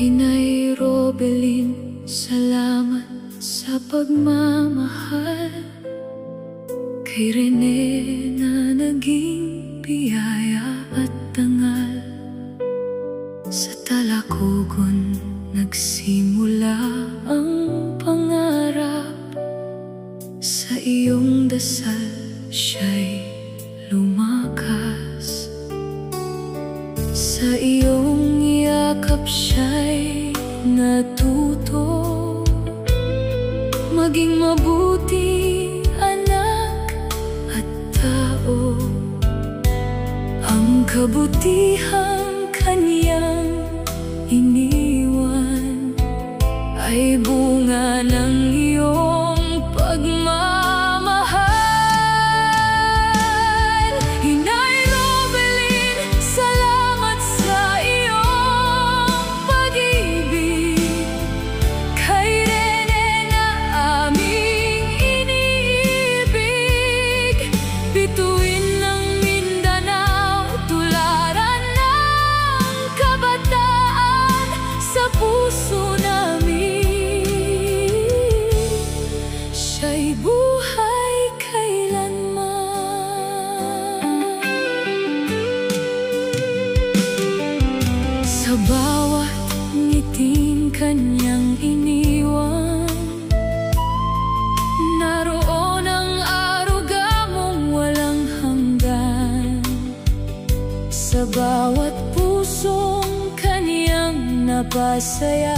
Inay Robelin, salamat sa pagmamahal kay Rene na naging biyaya at dangal. Sa Talacogon nagsimula ang pangarap, sa iyong dasal siya'y lumakas. Sa iyong yakap siya'y natuto maging mabuti anak at tao. Ang kabutihang kaniyang iniwan ay bunga ng iyong pagmamahal. Inay Robelin, salamat sa iyong pag-ibig kay Rene na aming iniibig. Bituin ng Mindanao, tularan ng kabataan sa puso namin. Siya'y buhay kailanman. Sa bawat ngiting kanyang iniwan, naroon ang aruga mong walang hanggan. Sa bawat pusong kaniyang napasaya,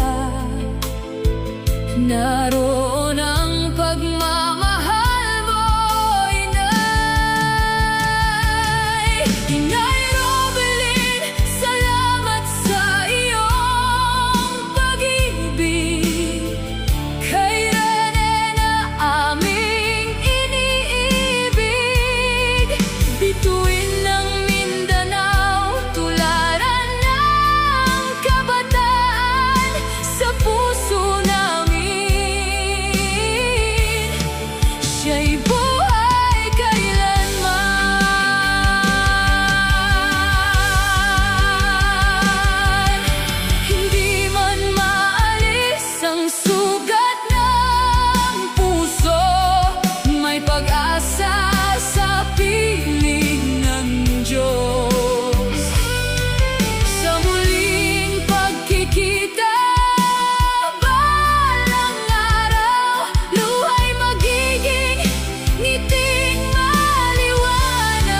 naroon ang pagmamahal mo, Inay. Inay Robelin, salamat sa iyong pag-ibig kay Rene na aming iniibig. Bituin ng Mindanao, tularan ng kabataan sa puso namin. Siya'y buhay kailanman. Hindi man maalis ang sugat ng puso, may pag-asa sa piling ng Diyos. Sa muling pagkikita, balang araw, luha'y magiging ngiting maliwanag.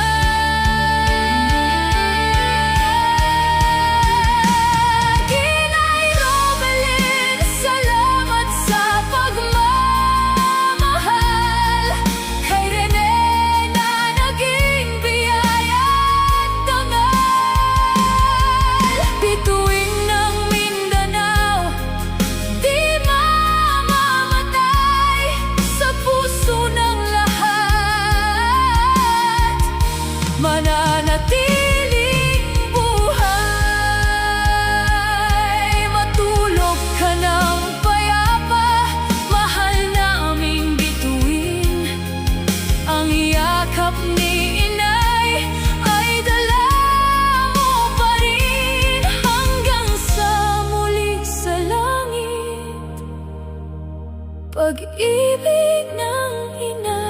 Inay Robelin, salamat sa pagmamahal kay Rene na naging biyaya at dangal. Bituin ng Mindanao, di mamamatay sa puso ng lahat, mananatiling buhay. Matulog ka ng payapa, mahal naming bituin. Ang yakap ni Inay ay dala mo pa rin hanggang sa muli sa langit. Pag-ibig ng Inay.